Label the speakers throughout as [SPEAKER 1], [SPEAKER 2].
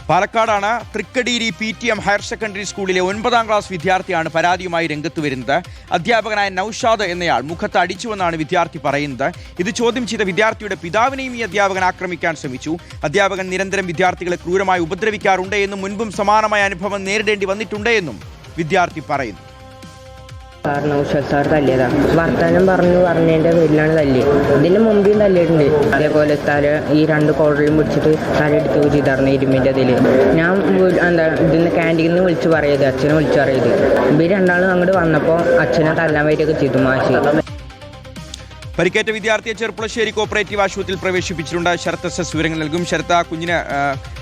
[SPEAKER 1] പാലക്കാടാണ് Thrikkadeeri PTM higher secondary സ്കൂളിലെ 9ാം class വിദ്യാർത്ഥിയാണ് പരാതിയുമായി രംഗത്ത് വരുന്നത്. അധ്യാപകനായ നൌഷാദ് എന്നയാൾ മുഖത്ത് അടിച്ചുവെന്നാണ് വിദ്യാർത്ഥി പറയുന്നത്. ഇത് ചോദ്യം ചെയ്ത വിദ്യാർത്ഥിയുടെ പിതാവിനെയും ഈ അധ്യാപകൻ ആക്രമിക്കാൻ ശ്രമിച്ചു. അധ്യാപകൻ നിരന്തരം വിദ്യാർത്ഥികളെ ക്രൂരമായി ഉപദ്രവിക്കാറുണ്ട് എന്നും മുൻപും സമാനമായ അനുഭവം നേരിടേണ്ടി വന്നിട്ടുണ്ട് എന്നും വിദ്യാർത്ഥി പറയുന്നു.
[SPEAKER 2] നൌഷാദ് സാർ തല്ലിയതാണ്. വർത്തമാനം പറഞ്ഞതിൻ്റെ പേരിലാണ് തല്ലി. ഇതിന് മുമ്പേയും തല്ലിയിട്ടുണ്ട്. അതേപോലെ ഈ 2 കോടലും പിടിച്ചിട്ട് തലയെടുത്ത് ചെയ്തായിരുന്നു ഇരുമ്പിൻ്റെ അതിൽ. ഞാൻ ഇതിന്ന് ക്യാൻറ്റീനിൽ നിന്ന് വിളിച്ച് പറയത്, അച്ഛനെ വിളിച്ച് പറയത്. ഇവർ രണ്ടാളും അങ്ങോട്ട് വന്നപ്പോൾ അച്ഛനെ തല്ലാൻ വേണ്ടിയൊക്കെ ചെയ്തു മാഷി.
[SPEAKER 1] പരിക്കേറ്റ വിദ്യാർത്ഥിയെ ചെർപ്പുളശ്ശേരി കോപ്പറേറ്റീവ് ആശുപത്രിയിൽ പ്രവേശിപ്പിച്ചിട്ടുണ്ട്. ശരത്ത് SS വിവരങ്ങൾ നൽകും. ശരത്ത്, കുഞ്ഞിന്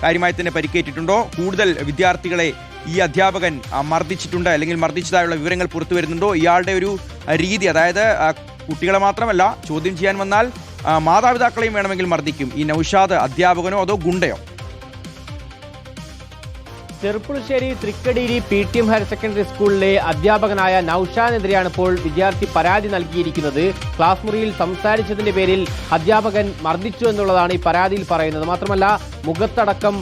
[SPEAKER 1] കാര്യമായി തന്നെ പരിക്കേറ്റിട്ടുണ്ടോ? കൂടുതൽ വിദ്യാർത്ഥികളെ ഈ അധ്യാപകൻ മർദ്ദിച്ചിട്ടുണ്ട് അല്ലെങ്കിൽ മർദ്ദിച്ചതായുള്ള വിവരങ്ങൾ പുറത്തു വരുന്നുണ്ടോ? ഇയാളുടെ ഒരു രീതി, അതായത് കുട്ടികളെ മാത്രമല്ല ചോദ്യം ചെയ്യാൻ വന്നാൽ മാതാപിതാക്കളെയും വേണമെങ്കിൽ മർദ്ദിക്കും. ഈ നൌഷാദ് അധ്യാപകനോ അതോ ഗുണ്ടയോ?
[SPEAKER 3] Cherpulassery Thrikkadeeri PTM higher secondary സ്കൂളിലെ അധ്യാപകനായ നൌഷാദിനെതിരെയാണ് ഇപ്പോൾ വിദ്യാർത്ഥി പരാതി നൽകിയിരിക്കുന്നത്. ക്ലാസ് മുറിയിൽ സംസാരിച്ചതിന്റെ പേരിൽ അധ്യാപകൻ മർദ്ദിച്ചു എന്നുള്ളതാണ് ഈ പരാതിയിൽ പറയുന്നത്. മാത്രമല്ല മുഖത്തടക്കം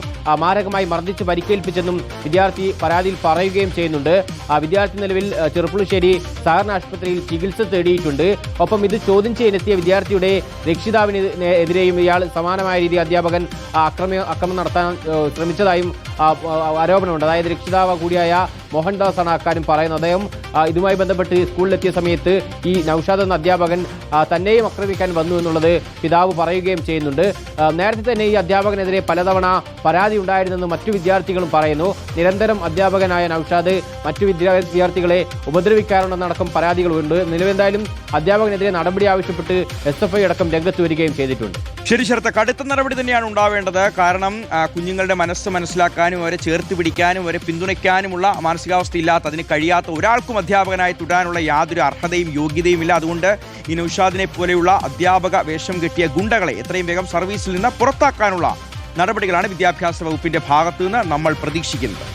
[SPEAKER 3] മാരകമായി മർദ്ദിച്ച് പരിക്കേൽപ്പിച്ചെന്നും വിദ്യാർത്ഥി പരാതിയിൽ പറയുകയും ചെയ്യുന്നുണ്ട്. വിദ്യാർത്ഥി നിലവിൽ ചെറുപ്പുളശ്ശേരി സഹകരണ ആശുപത്രിയിൽ ചികിത്സ തേടിയിട്ടുണ്ട്. ഒപ്പം ഇത് ചോദ്യം ചെയ്യാനെത്തിയ വിദ്യാർത്ഥിയുടെ രക്ഷിതാവിനെതിരെയും ഇയാൾ സമാനമായ രീതിയിൽ അധ്യാപകൻ അക്രമം നടത്താൻ ശ്രമിച്ചതായും ആരോപണമുണ്ട്. അതായത് രക്ഷിതാവ് കൂടിയായ മോഹൻദാസാണ് അക്കാര്യം പറയുന്നത്. അദ്ദേഹം ഇതുമായി ബന്ധപ്പെട്ട് സ്കൂളിലെത്തിയ സമയത്ത് ഈ നൌഷാദ് എന്ന അധ്യാപകൻ തന്നെയും ആക്രമിക്കാൻ വന്നു എന്നുള്ളത് പിതാവ് പറയുകയും ചെയ്യുന്നുണ്ട്. നേരത്തെ തന്നെ ഈ അധ്യാപകനെതിരെ പലതവണ പരാതി ഉണ്ടായിരുന്നെന്ന് മറ്റു വിദ്യാർത്ഥികളും പറയുന്നു. നിരന്തരം അധ്യാപകനായ നൌഷാദ് മറ്റു വിദ്യാർത്ഥികളെ ഉപദ്രവിക്കാറുണ്ടെന്നടക്കം പരാതികളുണ്ട്. നിലവെന്തായാലും അധ്യാപകനെതിരെ നടപടി ആവശ്യപ്പെട്ട് SFI അടക്കം രംഗത്ത് വരികയും ചെയ്തിട്ടുണ്ട്.
[SPEAKER 1] ശരി ശരത്ത്, കടുത്ത നടപടി തന്നെയാണ് ഉണ്ടാവേണ്ടത്. കാരണം കുഞ്ഞുങ്ങളുടെ മനസ്സ് മനസ്സിലാക്കാനും അവരെ ചേർത്ത് പിടിക്കാനും അവരെ പിന്തുണയ്ക്കാനുമുള്ള മാനസികാവസ്ഥ ഇല്ലാത്ത, അതിന് കഴിയാത്ത ഒരാൾക്കും അധ്യാപകനായി തുടരാനുള്ള യാതൊരു അർഹതയും യോഗ്യതയുമില്ല. അതുകൊണ്ട് ഈ നൌഷാദിനെ പോലെയുള്ള അധ്യാപക വേഷം കെട്ടിയ ഗുണ്ടകളെ എത്രയും വേഗം സർവീസിൽ നിന്ന് പുറത്താക്കാനുള്ള നടപടികളാണ് വിദ്യാഭ്യാസ വകുപ്പിന്റെ ഭാഗത്തു നിന്ന് നമ്മൾ പ്രതീക്ഷിക്കുന്നത്.